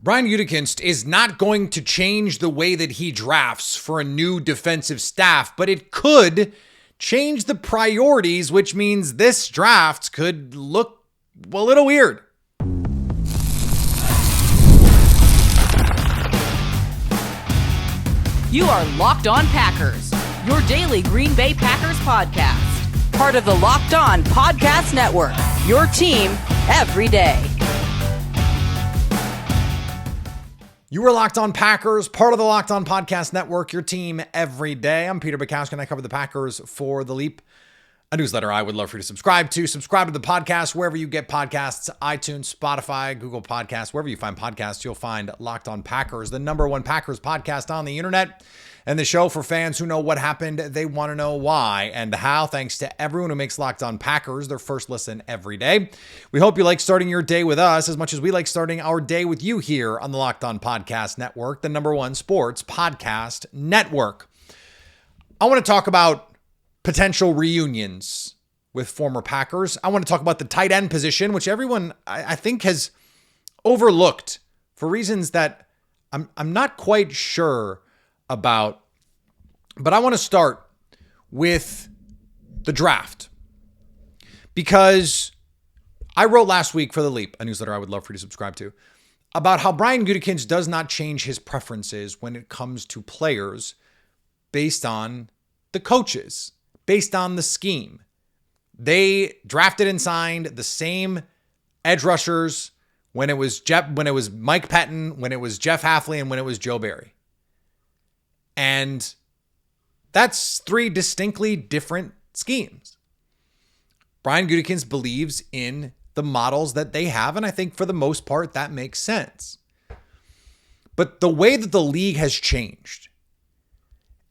Brian Gutekunst is not going to change the way that he drafts for a new defensive staff, but it could change the priorities, which means this draft could look a little weird. You are Locked On Packers, your daily Green Bay Packers podcast. Part of the Locked On Podcast Network, your team every day. You are Locked On Packers, part of the Locked On Podcast Network, your team every day. I'm Peter Bukowski, and I cover the Packers for The Leap, a newsletter I would love for you to subscribe to. Subscribe to the podcast wherever you get podcasts, iTunes, Spotify, Google Podcasts, wherever you find podcasts, you'll find Locked On Packers, the number one Packers podcast on the internet, and the show for fans who know what happened, they want to know why and how. Thanks to everyone who makes Locked On Packers their first listen every day. We hope you like starting your day with us as much as we like starting our day with you here on the Locked On Podcast Network, the number one sports podcast network. I want to talk about potential reunions with former Packers. I want to talk about the tight end position, which everyone I think has overlooked for reasons that I'm not quite sure about. But I want to start with the draft, because I wrote last week for The Leap, a newsletter I would love for you to subscribe to, about how Brian Gutekunst does not change his preferences when it comes to players based on the coaches, based on the scheme. They drafted and signed the same edge rushers when it was Mike Pettin, when it was Jeff Hafley, and when it was Joe Barry. And that's three distinctly different schemes. Brian Gutekunst believes in the models that they have, and I think for the most part that makes sense. But the way that the league has changed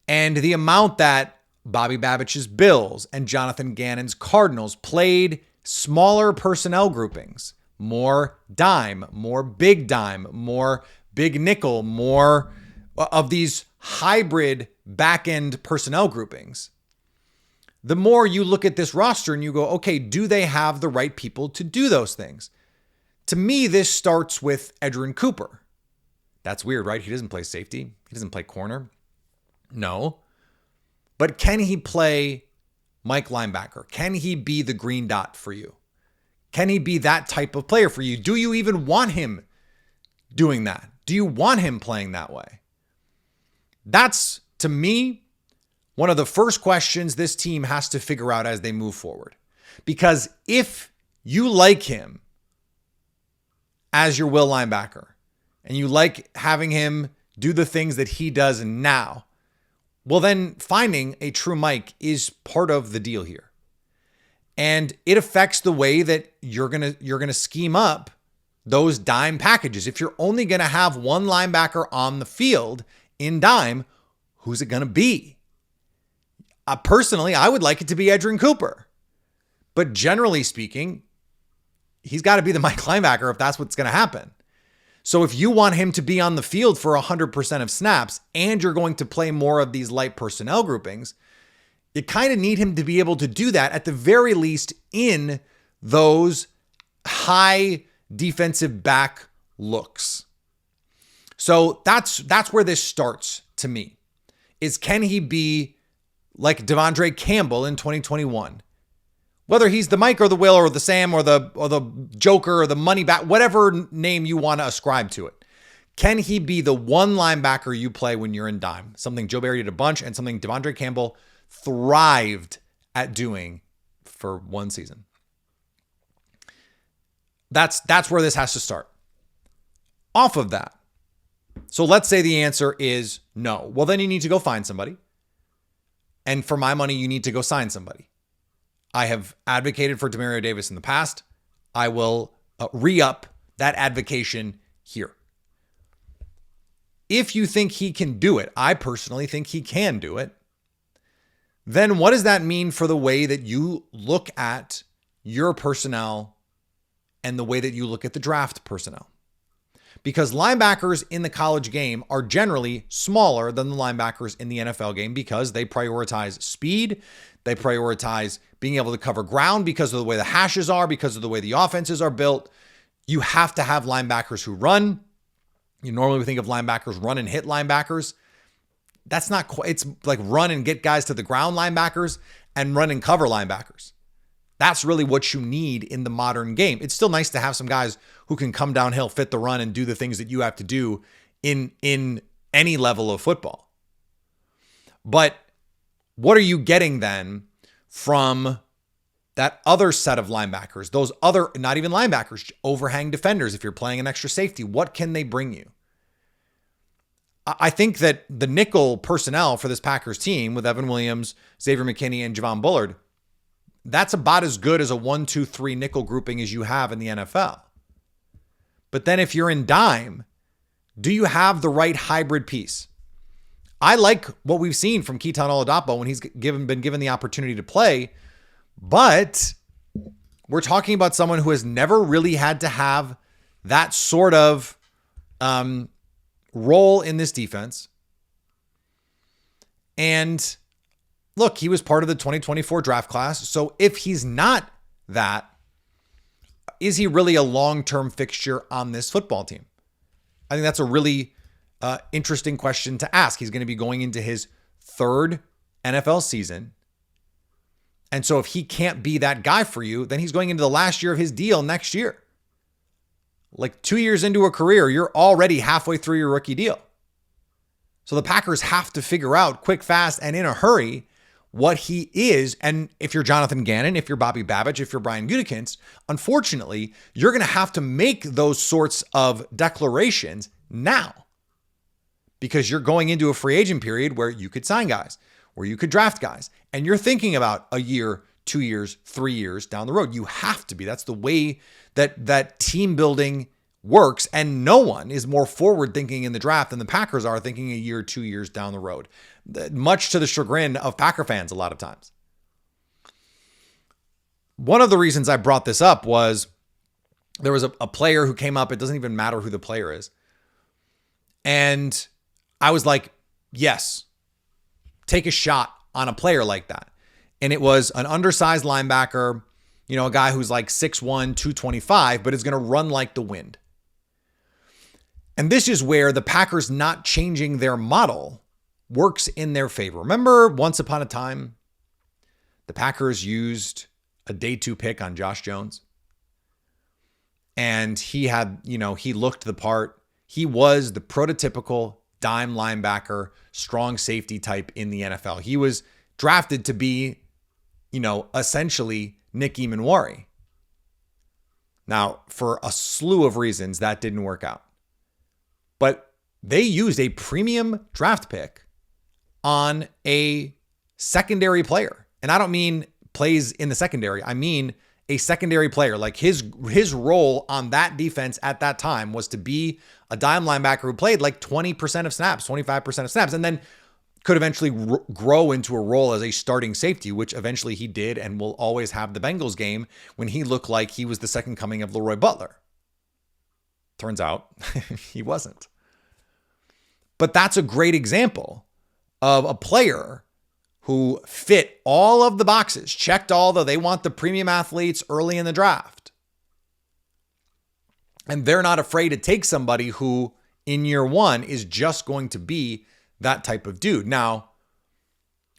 and the amount that Bobby Babich's Bills and Jonathan Gannon's Cardinals played smaller personnel groupings, more dime, more big nickel, more of these hybrid back-end personnel groupings, the more you look at this roster and you go, okay, do they have the right people to do those things? To me, this starts with Edgerrin Cooper. That's weird, right? He doesn't play safety. He doesn't play corner. No. But can he play Mike linebacker? Can he be the green dot for you? Can he be that type of player for you? Do you even want him doing that? Do you want him playing that way? That's, to me, one of the first questions this team has to figure out as they move forward. Because if you like him as your will linebacker, and you like having him do the things that he does now, well, then finding a true Mike is part of the deal here. And it affects the way that you're gonna scheme up those dime packages. If you're only gonna have one linebacker on the field in dime, who's it going to be? Personally, I would like it to be Edgerrin Cooper. But generally speaking, he's got to be the Mike linebacker if that's what's going to happen. So if you want him to be on the field for 100% of snaps and you're going to play more of these light personnel groupings, you kind of need him to be able to do that at the very least in those high defensive back looks. So that's where this starts to me, is can he be like Devondre Campbell in 2021? Whether he's the Mike or the Will or the Sam or the Joker or the money back, whatever name you want to ascribe to it. Can he be the one linebacker you play when you're in dime? Something Joe Barry did a bunch and something Devondre Campbell thrived at doing for one season. That's where this has to start. Off of that, so let's say the answer is no. Well, then you need to go find somebody. And for my money, you need to go sign somebody. I have advocated for Demario Davis in the past. I will re-up that advocation here. If you think he can do it, I personally think he can do it, then what does that mean for the way that you look at your personnel and the way that you look at the draft personnel? Because linebackers in the college game are generally smaller than the linebackers in the NFL game because they prioritize speed. They prioritize being able to cover ground because of the way the hashes are, because of the way the offenses are built. You have to have linebackers who run. You normally think of linebackers, run and hit linebackers. That's not quite, it's like run and get guys to the ground linebackers and run and cover linebackers. That's really what you need in the modern game. It's still nice to have some guys who can come downhill, fit the run, and do the things that you have to do in any level of football. But what are you getting then from that other set of linebackers, those other, not even linebackers, overhang defenders? If you're playing an extra safety, what can they bring you? I think that the nickel personnel for this Packers team with Evan Williams, Xavier McKinney, and Javon Bullard, that's about as good as a 1-2-3 nickel grouping as you have in the NFL. But then if you're in dime, do you have the right hybrid piece? I like what we've seen from Keaton Oladapo when he's been given the opportunity to play, but we're talking about someone who has never really had to have that sort of role in this defense. And look, he was part of the 2024 draft class. So if he's not that, is he really a long-term fixture on this football team? I think that's a really interesting question to ask. He's going to be going into his third NFL season. And so if he can't be that guy for you, then he's going into the last year of his deal next year. Like 2 years into a career, you're already halfway through your rookie deal. So the Packers have to figure out quick, fast, and in a hurry what he is. And if you're Jonathan Gannon, if you're Bobby Babich, if you're Brian Gutekunst, unfortunately, you're going to have to make those sorts of declarations now, because you're going into a free agent period where you could sign guys, where you could draft guys, and you're thinking about a year, 2 years, 3 years down the road. You have to be. That's the way that team building works. And no one is more forward thinking in the draft than the Packers are, thinking a year, 2 years down the road, much to the chagrin of Packer fans a lot of times. One of the reasons I brought this up was there was a player who came up. It doesn't even matter who the player is. And I was like, yes, take a shot on a player like that. And it was an undersized linebacker, a guy who's like 6'1", 225, but is going to run like the wind. And this is where the Packers not changing their model works in their favor. Remember, once upon a time, the Packers used a day 2 pick on Josh Jones. And he had, he looked the part. He was the prototypical dime linebacker, strong safety type in the NFL. He was drafted to be, essentially Nick Emanwari. Now, for a slew of reasons, that didn't work out. But they used a premium draft pick on a secondary player. And I don't mean plays in the secondary. I mean a secondary player. Like his role on that defense at that time was to be a dime linebacker who played like 20% of snaps, 25% of snaps, and then could eventually grow into a role as a starting safety, which eventually he did and will always have the Bengals game when he looked like he was the second coming of Leroy Butler. Turns out he wasn't. But that's a great example of a player who fit all of the boxes, checked all they want the premium athletes early in the draft. And they're not afraid to take somebody who in year one is just going to be that type of dude. Now,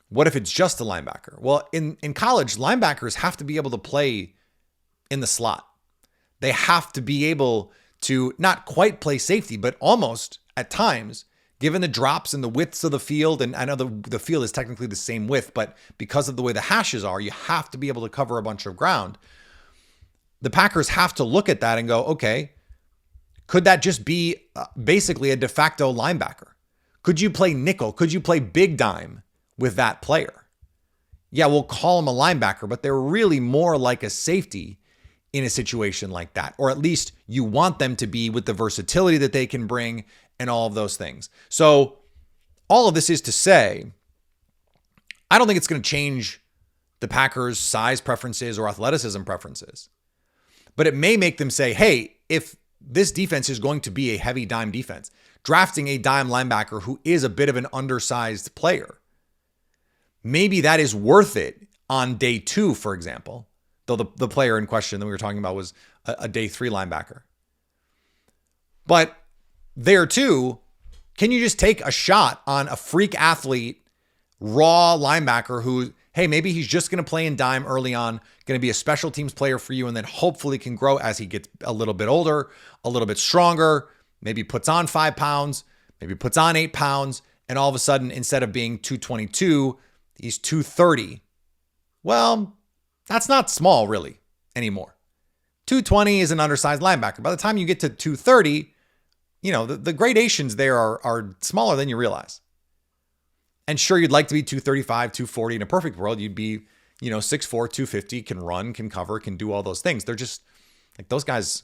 what if it's just a linebacker? Well, in college, linebackers have to be able to play in the slot. They have to be able to not quite play safety, but almost at times, given the drops and the widths of the field. And I know the field is technically the same width, but because of the way the hashes are, you have to be able to cover a bunch of ground. The Packers have to look at that and go, okay, could that just be basically a de facto linebacker? Could you play nickel? Could you play big dime with that player? Yeah, we'll call him a linebacker, but they're really more like a safety in a situation like that. Or at least you want them to be with the versatility that they can bring and all of those things. So all of this is to say, I don't think it's going to change the Packers' size preferences or athleticism preferences. But it may make them say, hey, if this defense is going to be a heavy dime defense, drafting a dime linebacker who is a bit of an undersized player, maybe that is worth it on day 2, for example, though the player in question that we were talking about was a day 3 linebacker. But there too, can you just take a shot on a freak athlete, raw linebacker who, hey, maybe he's just going to play in dime early on, going to be a special teams player for you, and then hopefully can grow as he gets a little bit older, a little bit stronger, maybe puts on 5 pounds, maybe puts on 8 pounds, and all of a sudden, instead of being 222, he's 230. Well, that's not small really anymore. 220 is an undersized linebacker. By the time you get to 230, the gradations there are smaller than you realize. And sure, you'd like to be 235, 240. In a perfect world, you'd be, 6'4", 250, can run, can cover, can do all those things. They're just like those guys,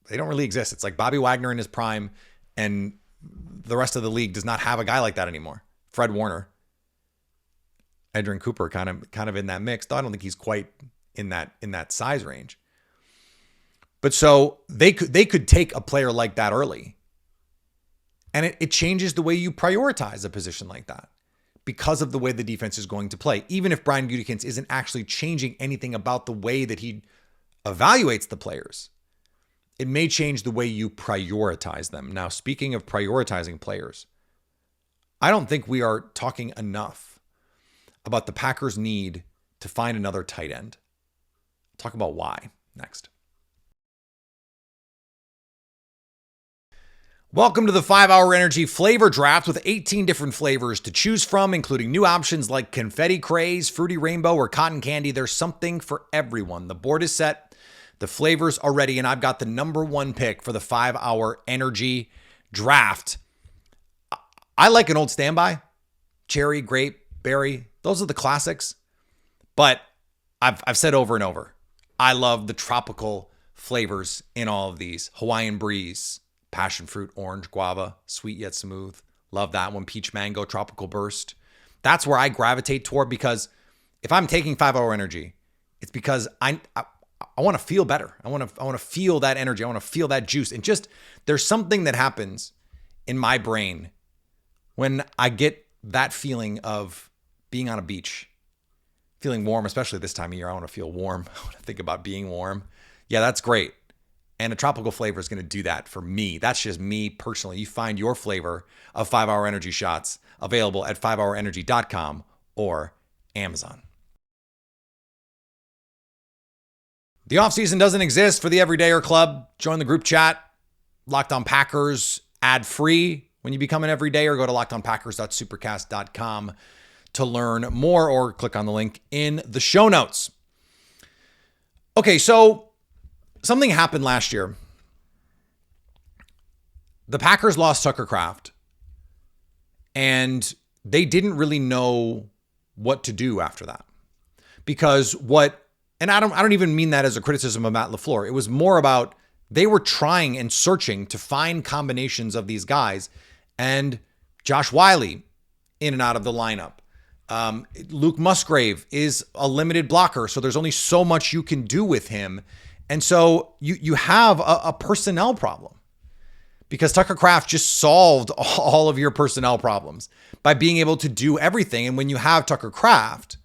they don't really exist. It's like Bobby Wagner in his prime, and the rest of the league does not have a guy like that anymore. Fred Warner. Edgerrin Cooper kind of in that mix, though I don't think he's quite in that size range. But so they could take a player like that early. And it changes the way you prioritize a position like that because of the way the defense is going to play. Even if Brian Gutekunst isn't actually changing anything about the way that he evaluates the players, it may change the way you prioritize them. Now, speaking of prioritizing players, I don't think we are talking enough about the Packers' need to find another tight end. I'll talk about why next. Welcome to the 5-Hour Energy Flavor Draft with 18 different flavors to choose from, including new options like Confetti Craze, Fruity Rainbow, or Cotton Candy. There's something for everyone. The board is set, the flavors are ready, and I've got the number one pick for the 5-Hour Energy Draft. I like an old standby. Cherry, grape, berry. Those are the classics. But I've said over and over, I love the tropical flavors in all of these. Hawaiian Breeze, passion fruit, orange, guava, sweet yet smooth. Love that one. Peach mango, tropical burst. That's where I gravitate toward, because if I'm taking 5-Hour Energy, it's because I want to feel better. I want to feel that energy. I want to feel that juice. And just there's something that happens in my brain when I get that feeling of being on a beach, feeling warm, especially this time of year. I want to feel warm. I want to think about being warm. Yeah, that's great. And a tropical flavor is going to do that for me. That's just me personally. You find your flavor of 5-Hour Energy shots available at 5hourenergy.com or Amazon. The offseason doesn't exist for the Everydayer Club. Join the group chat. Locked On Packers ad-free. When you become an Everydayer, go to lockedonpackers.supercast.com to learn more, or click on the link in the show notes. Okay, so something happened last year. The Packers lost Tucker Kraft, and they didn't really know what to do after that. Because and I don't even mean that as a criticism of Matt LaFleur. It was more about they were trying and searching to find combinations of these guys, and Josh Whyle in and out of the lineup. Luke Musgrave is a limited blocker, so there's only so much you can do with him. And so you have a personnel problem, because Tucker Kraft just solved all of your personnel problems by being able to do everything. And when you have Tucker Kraft,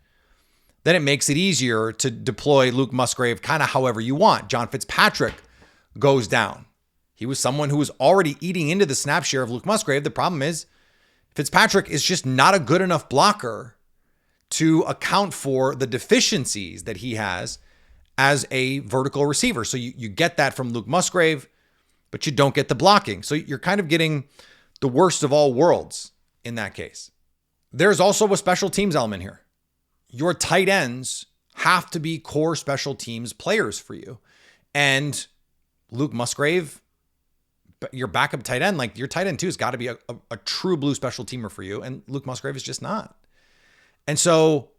then it makes it easier to deploy Luke Musgrave kind of however you want. John Fitzpatrick goes down. He was someone who was already eating into the snap share of Luke Musgrave. The problem is Fitzpatrick is just not a good enough blocker to account for the deficiencies that he has as a vertical receiver. So you get that from Luke Musgrave, but you don't get the blocking. So you're kind of getting the worst of all worlds in that case. There's also a special teams element here. Your tight ends have to be core special teams players for you. And Luke Musgrave, your backup tight end, like your tight end too, has got to be a true blue special teamer for you. And Luke Musgrave is just not. And so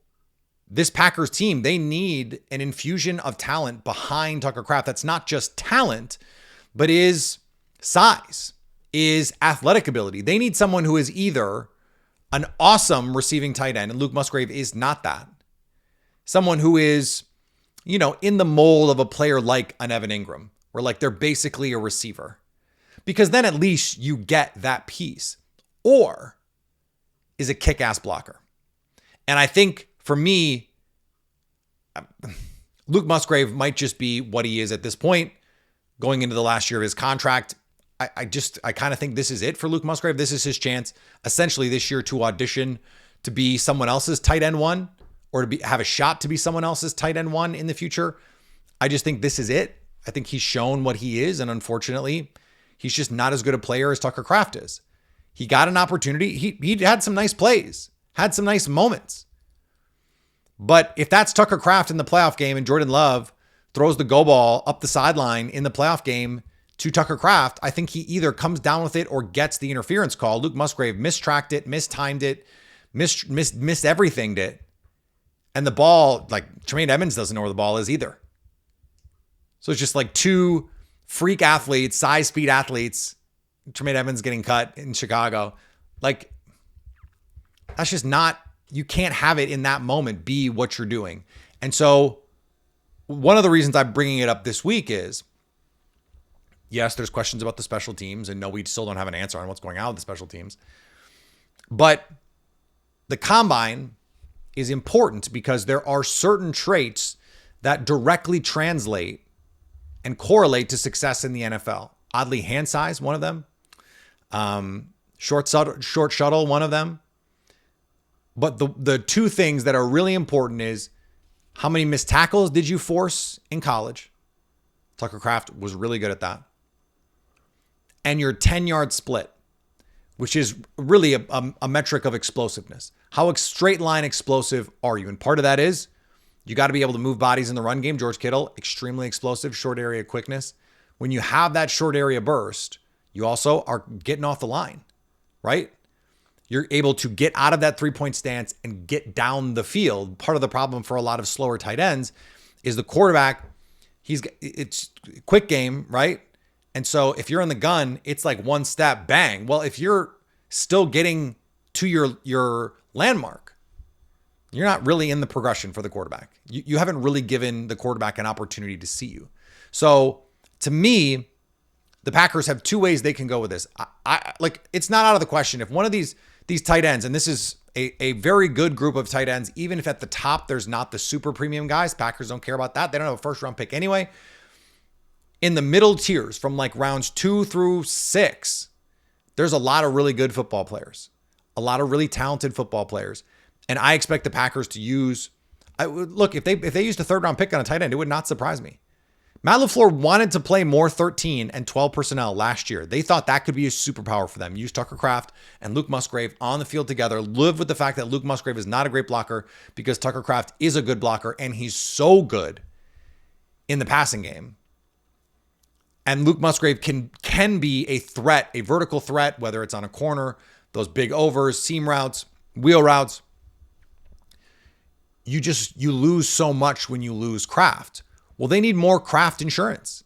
this Packers team, they need an infusion of talent behind Tucker Kraft. That's not just talent, but is size, is athletic ability. They need someone who is either an awesome receiving tight end, and Luke Musgrave is not that. Someone who is, in the mold of a player like an Evan Ingram, where like they're basically a receiver. Because then at least you get that piece. Or is a kick-ass blocker. And I think for me, Luke Musgrave might just be what he is at this point, going into the last year of his contract. I kind of think this is it for Luke Musgrave. This is his chance essentially this year to audition to be someone else's tight end one, or to have a shot to be someone else's tight end one in the future. I just think this is it. I think he's shown what he is. And unfortunately, he's just not as good a player as Tucker Kraft is. He got an opportunity. He had some nice plays, had some nice moments. But if that's Tucker Kraft in the playoff game and Jordan Love throws the go ball up the sideline in the playoff game to Tucker Kraft, I think he either comes down with it or gets the interference call. Luke Musgrave mistracked it, mistimed it, missed everything it. And the ball, like Tremaine Edmonds doesn't know where the ball is either. So it's just like two freak athletes, size speed athletes. Tremaine Edmonds getting cut in Chicago. Like, that's just not, you can't have it in that moment be what you're doing. And so one of the reasons I'm bringing it up this week is, yes, there's questions about the special teams, and no, we still don't have an answer on what's going on with the special teams. But the combine is important because there are certain traits that directly translate and correlate to success in the NFL. Oddly, hand size, one of them. Short shuttle, one of them. But the two things that are really important is how many missed tackles did you force in college? Tucker Kraft was really good at that. And your 10-yard split, which is really a metric of explosiveness. How straight line explosive are you? And part of that is you got to be able to move bodies in the run game. George Kittle, extremely explosive, short area quickness. When you have that short area burst, you also are getting off the line, right? You're able to get out of that 3-point stance and get down the field. Part of the problem for a lot of slower tight ends is the quarterback, it's quick game, right? And so if you're in the gun, it's like one step, bang. Well, if you're still getting to your landmark, you're not really in the progression for the quarterback. You haven't really given the quarterback an opportunity to see you. So to me, the Packers have two ways they can go with this. I like, it's not out of the question. If one of these tight ends, and this is a very good group of tight ends, even if at the top there's not the super premium guys, Packers don't care about that. They don't have a first round pick anyway. In the middle tiers, from like rounds 2 through 6, there's a lot of really good football players, a lot of really talented football players. And I expect the Packers to use, look, if they used a third round pick on a tight end, it would not surprise me. Matt LaFleur wanted to play more 13 and 12 personnel last year. They thought that could be a superpower for them. Use Tucker Kraft and Luke Musgrave on the field together. Live with the fact that Luke Musgrave is not a great blocker because Tucker Kraft is a good blocker, and he's so good in the passing game. And Luke Musgrave can be a threat, a vertical threat, whether it's on a corner, those big overs, seam routes, wheel routes. You lose so much when you lose Kraft. Well, they need more Kraft insurance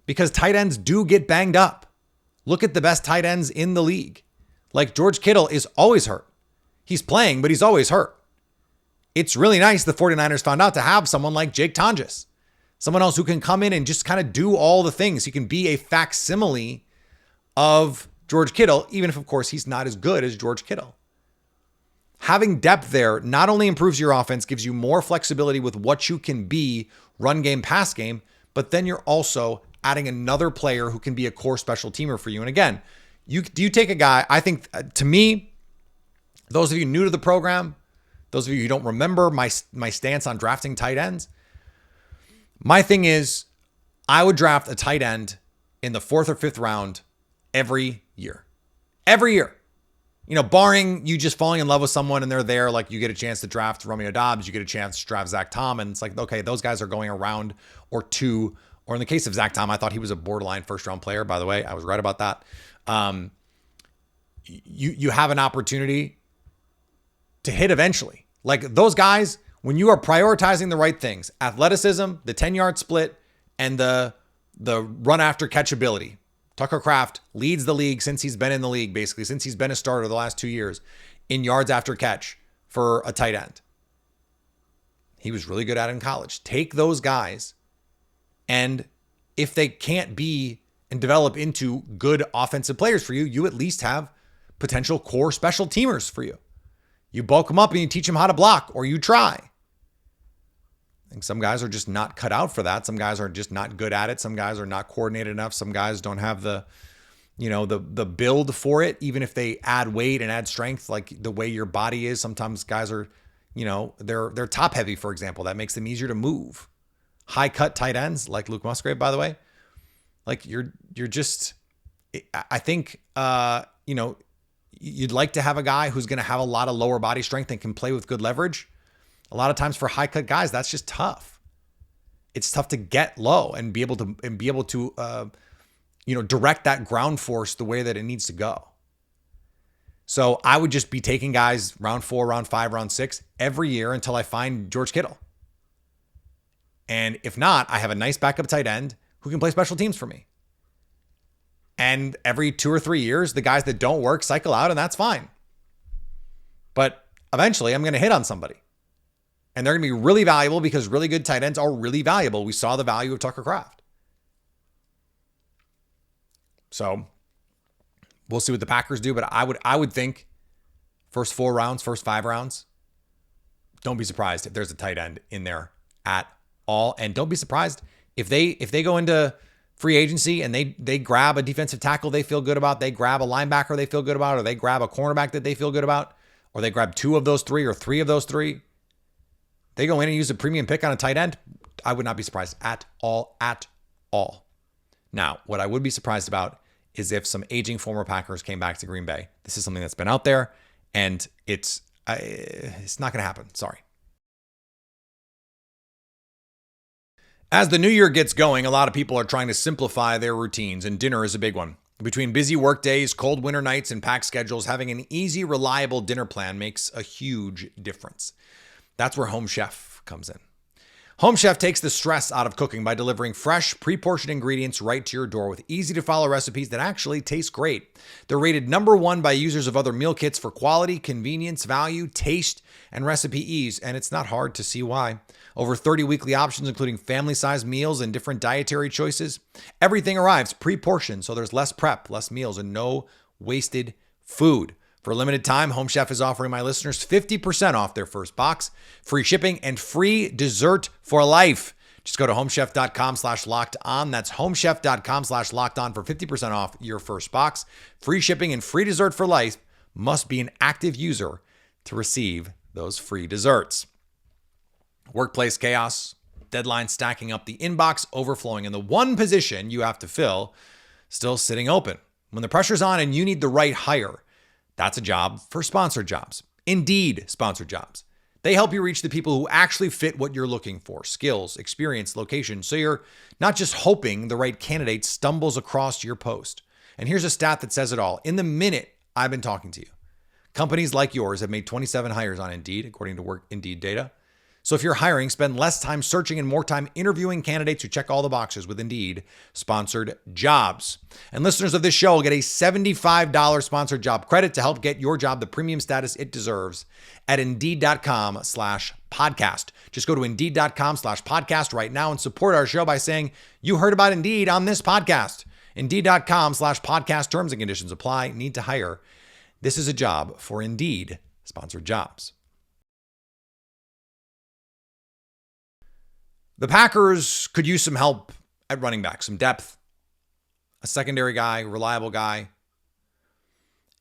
because tight ends do get banged up. Look at the best tight ends in the league. Like George Kittle is always hurt. He's playing, but he's always hurt. It's really nice the 49ers found out to have someone like Jake Tonjes, someone else who can come in and just kind of do all the things. He can be a facsimile of George Kittle, even if, of course, he's not as good as George Kittle. Having depth there not only improves your offense, gives you more flexibility with what you can be, run game, pass game, but then you're also adding another player who can be a core special teamer for you. And again, you take a guy, I think, to me, those of you new to the program, those of you who don't remember my stance on drafting tight ends, my thing is I would draft a tight end in the 4th or 5th round every year. Every year. You know, barring you just falling in love with someone and they're there, like you get a chance to draft Romeo Doubs, you get a chance to draft Zach Tom, and it's like, okay, those guys are going a round or two. Or in the case of Zach Tom, I thought he was a borderline first round player, by the way. I was right about that. You have an opportunity to hit eventually. Like those guys, when you are prioritizing the right things, athleticism, the 10-yard split, and the run after catch ability. Tucker Kraft leads the league since he's been in the league, basically, since he's been a starter the last 2 years in yards after catch for a tight end. He was really good at it in college. Take those guys, and if they can't be and develop into good offensive players for you, you at least have potential core special teamers for you. You bulk them up and you teach them how to block, or you try. think some guys are just not cut out for that. Some guys are just not good at it. Some guys are not coordinated enough. Some guys don't have the build for it, even if they add weight and add strength, like the way your body is. Sometimes guys are, they're top heavy, for example. That makes them easier to move. High cut tight ends, like Luke Musgrave, by the way, like you're just, I think, you'd like to have a guy who's going to have a lot of lower body strength and can play with good leverage. A lot of times for high cut guys, that's just tough. It's tough to get low and be able to direct that ground force the way that it needs to go. So I would just be taking guys round 4, round 5, round 6 every year until I find George Kittle. And if not, I have a nice backup tight end who can play special teams for me. And every 2 or 3 years, the guys that don't work cycle out, and that's fine. But eventually I'm going to hit on somebody. And they're going to be really valuable because really good tight ends are really valuable. We saw the value of Tucker Kraft. So we'll see what the Packers do, but I would think first 4 rounds, first 5 rounds, don't be surprised if there's a tight end in there at all. And don't be surprised if they go into free agency and they grab a defensive tackle they feel good about, they grab a linebacker they feel good about, or they grab a cornerback that they feel good about, or they grab 2 of those 3 or 3 of those 3. They go in and use a premium pick on a tight end. I would not be surprised at all. Now, what I would be surprised about is if some aging former Packers came back to Green Bay. This is something that's been out there, and it's not going to happen. Sorry. As the new year gets going, a lot of people are trying to simplify their routines, and dinner is a big one. Between busy work days, cold winter nights, and packed schedules, having an easy, reliable dinner plan makes a huge difference. That's where Home Chef comes in. Home Chef takes the stress out of cooking by delivering fresh, pre-portioned ingredients right to your door with easy-to-follow recipes that actually taste great. They're rated #1 by users of other meal kits for quality, convenience, value, taste, and recipe ease, and it's not hard to see why. Over 30 weekly options, including family-sized meals and different dietary choices. Everything arrives pre-portioned, so there's less prep, less meals, and no wasted food. For a limited time, Home Chef is offering my listeners 50% off their first box, free shipping, and free dessert for life. Just go to homechef.com/lockedon. That's homechef.com/lockedon for 50% off your first box. Free shipping and free dessert for life. Must be an active user to receive those free desserts. Workplace chaos, deadlines stacking up, the inbox overflowing, and the one position you have to fill still sitting open. When the pressure's on and you need the right hire, that's a job for sponsored jobs. Indeed, sponsored jobs. They help you reach the people who actually fit what you're looking for: skills, experience, location. So you're not just hoping the right candidate stumbles across your post. And here's a stat that says it all. In the minute I've been talking to you, companies like yours have made 27 hires on Indeed, according to Work Indeed data. So if you're hiring, spend less time searching and more time interviewing candidates who check all the boxes with Indeed sponsored jobs. And listeners of this show will get a $75 sponsored job credit to help get your job the premium status it deserves at Indeed.com/podcast. Just go to Indeed.com/podcast right now and support our show by saying you heard about Indeed on this podcast. Indeed.com/podcast. Terms and conditions apply. Need to hire. This is a job for Indeed sponsored jobs. The Packers could use some help at running back, some depth, a secondary guy, reliable guy.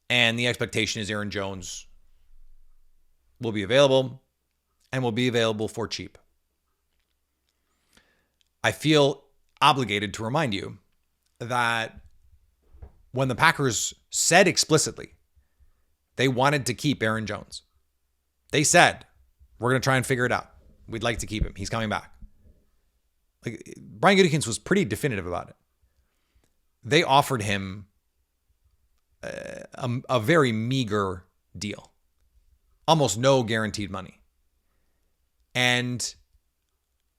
And the expectation is Aaron Jones will be available and will be available for cheap. I feel obligated to remind you that when the Packers said explicitly they wanted to keep Aaron Jones, they said, we're going to try and figure it out. We'd like to keep him. He's coming back. Like, Brian Gutekunst was pretty definitive about it. They offered him a very meager deal, almost no guaranteed money. And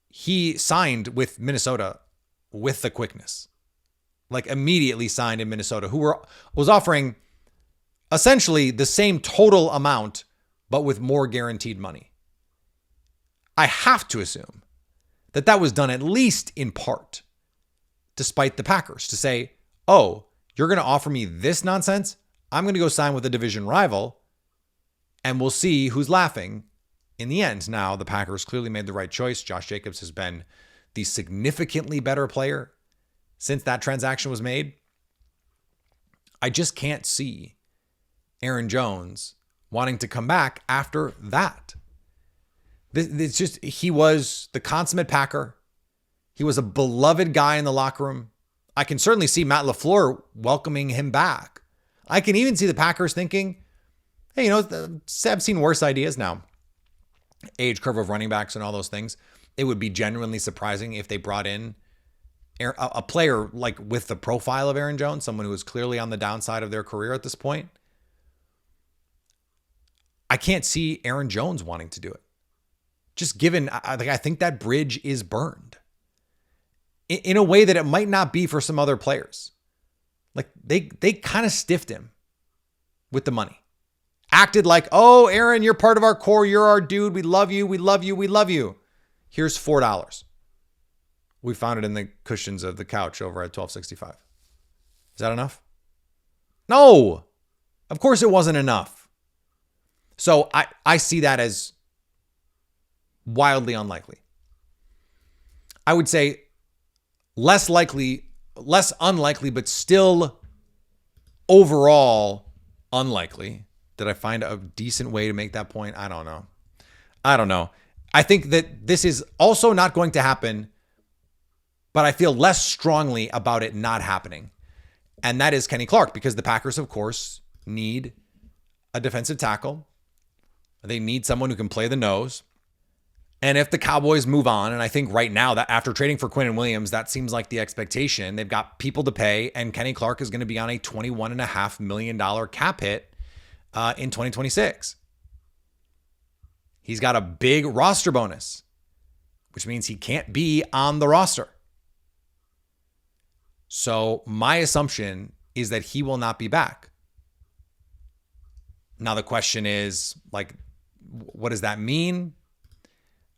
he signed with Minnesota with the quickness, like immediately signed in Minnesota, who was offering essentially the same total amount, but with more guaranteed money. I have to assume that was done at least in part to spite the Packers, to say, oh, you're going to offer me this nonsense? I'm going to go sign with a division rival and we'll see who's laughing in the end. Now, the Packers clearly made the right choice. Josh Jacobs has been the significantly better player since that transaction was made. I just can't see Aaron Jones wanting to come back after that. It's just, he was the consummate Packer. He was a beloved guy in the locker room. I can certainly see Matt LaFleur welcoming him back. I can even see the Packers thinking, hey, I've seen worse ideas now. Age curve of running backs and all those things. It would be genuinely surprising if they brought in a player like with the profile of Aaron Jones, someone who is clearly on the downside of their career at this point. I can't see Aaron Jones wanting to do it. Just given, I think that bridge is burned in a way that it might not be for some other players. Like they kind of stiffed him with the money. Acted like, oh, Aaron, you're part of our core. You're our dude. We love you. We love you. We love you. Here's $4. We found it in the cushions of the couch over at 1265. Is that enough? No, of course it wasn't enough. So I see that as wildly unlikely. I would say less unlikely, but still overall unlikely. Did I find a decent way to make that point? I don't know. I think that this is also not going to happen, but I feel less strongly about it not happening. And that is Kenny Clark, because the Packers, of course, need a defensive tackle. They need someone who can play the nose. And if the Cowboys move on, and I think right now that after trading for Quinnen Williams, that seems like the expectation. They've got people to pay, and Kenny Clark is going to be on a $21.5 million cap hit in 2026. He's got a big roster bonus, which means he can't be on the roster. So my assumption is that he will not be back. Now the question is, like, what does that mean?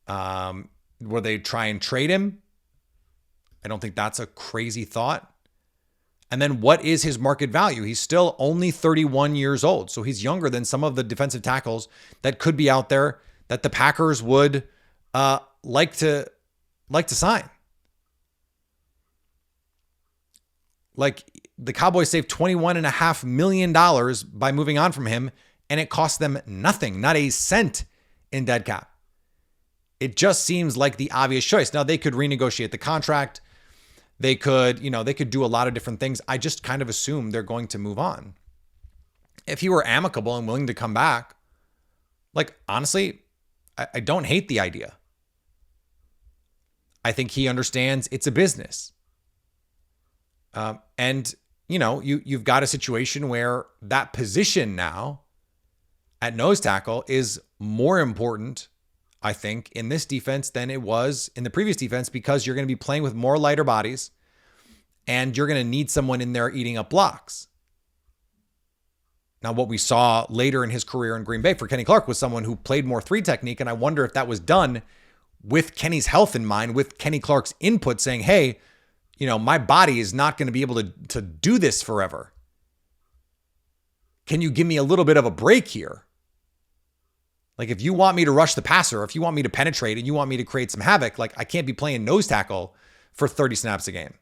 Will they try and trade him? I don't think that's a crazy thought. And then what is his market value? He's still only 31 years old. So he's younger than some of the defensive tackles that could be out there that the Packers would like to sign. Like, the Cowboys saved $21.5 million by moving on from him, and it cost them nothing, not a cent in dead cap. It just seems like the obvious choice. Now, they could renegotiate the contract. They could do a lot of different things. I just kind of assume they're going to move on. If he were amicable and willing to come back, like, honestly, I don't hate the idea. I think he understands it's a business. And you've got a situation where that position now at nose tackle is more important, I think, in this defense than it was in the previous defense, because you're going to be playing with more lighter bodies and you're going to need someone in there eating up blocks. Now, what we saw later in his career in Green Bay for Kenny Clark was someone who played more 3 technique. And I wonder if that was done with Kenny's health in mind, with Kenny Clark's input saying, hey, my body is not going to be able to do this forever. Can you give me a little bit of a break here? Like, if you want me to rush the passer, if you want me to penetrate and you want me to create some havoc, like, I can't be playing nose tackle for 30 snaps a game.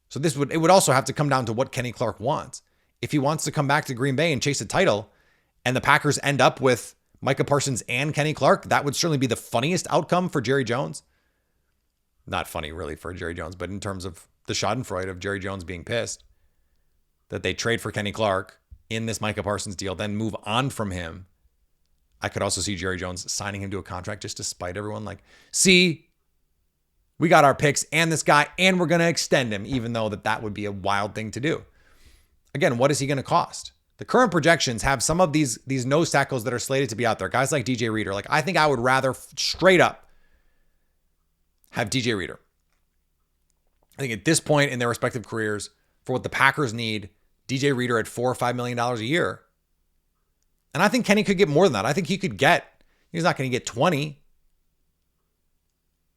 So it would also have to come down to what Kenny Clark wants. If he wants to come back to Green Bay and chase a title and the Packers end up with Micah Parsons and Kenny Clark, that would certainly be the funniest outcome for Jerry Jones. Not funny really for Jerry Jones, but in terms of the schadenfreude of Jerry Jones being pissed that they trade for Kenny Clark in this Micah Parsons deal, then move on from him. I could also see Jerry Jones signing him to a contract just to spite everyone. Like, see, we got our picks and this guy, and we're going to extend him, even though that would be a wild thing to do. Again, what is he going to cost? The current projections have some of these nose tackles that are slated to be out there. Guys like DJ Reader. Like, I think I would rather straight up have DJ Reader. I think at this point in their respective careers, for what the Packers need, DJ Reader at $4 or $5 million a year. And I think Kenny could get more than that. I think he's not going to get 20.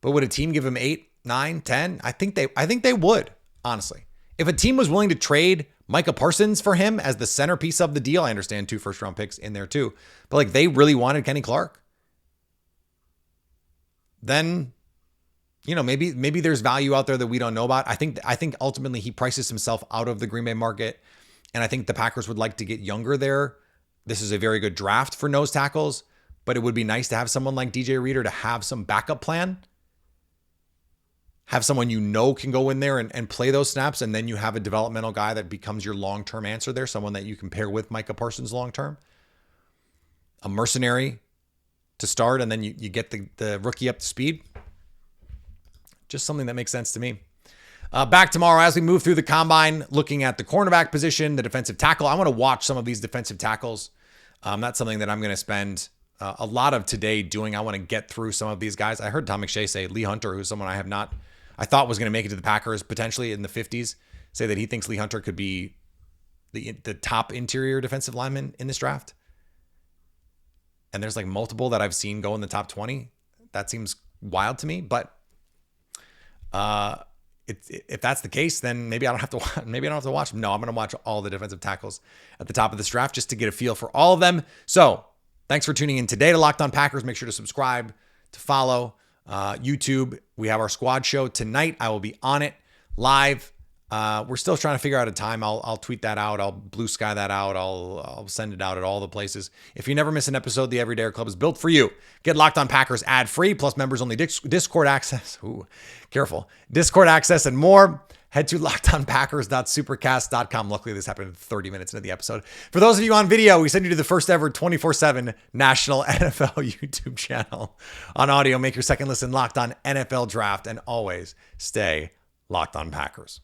But would a team give him 8, 9, 10? I think they would, honestly. If a team was willing to trade Micah Parsons for him as the centerpiece of the deal. I understand 2 first-round picks in there too. But like they really wanted Kenny Clark. Then, you know, maybe there's value out there that we don't know about. I think ultimately he prices himself out of the Green Bay market. And I think the Packers would like to get younger there. This is a very good draft for nose tackles, but it would be nice to have someone like DJ Reader to have some backup plan. Have someone you know can go in there and play those snaps, and then you have a developmental guy that becomes your long-term answer there, someone that you can pair with Micah Parsons long-term. A mercenary to start, and then you get the rookie up to speed. Just something that makes sense to me. Back tomorrow as we move through the combine, looking at the cornerback position, the defensive tackle. I want to watch some of these defensive tackles. That's something that I'm going to spend a lot of today doing. I want to get through some of these guys. I heard Tom McShay say Lee Hunter, who's someone I thought was going to make it to the Packers potentially in the 50s, say that he thinks Lee Hunter could be the top interior defensive lineman in this draft. And there's like multiple that I've seen go in the top 20. That seems wild to me, but if that's the case, then maybe I don't have to watch them. No, I'm going to watch all the defensive tackles at the top of this draft just to get a feel for all of them. So thanks for tuning in today to Locked On Packers. Make sure to subscribe, to follow YouTube. We have our squad show tonight. I will be on it live. We're still trying to figure out a time. I'll tweet that out. I'll blue sky that out. I'll send it out at all the places. If you never miss an episode, the Everydayer Club is built for you. Get Locked On Packers ad free, plus members only Discord access. Ooh, careful. Discord access and more. Head to lockedonpackers.supercast.com. Luckily, this happened 30 minutes into the episode. For those of you on video, we send you to the first ever 24/7 national NFL YouTube channel. On audio, make your second listen Locked On NFL Draft, and always stay Locked On Packers.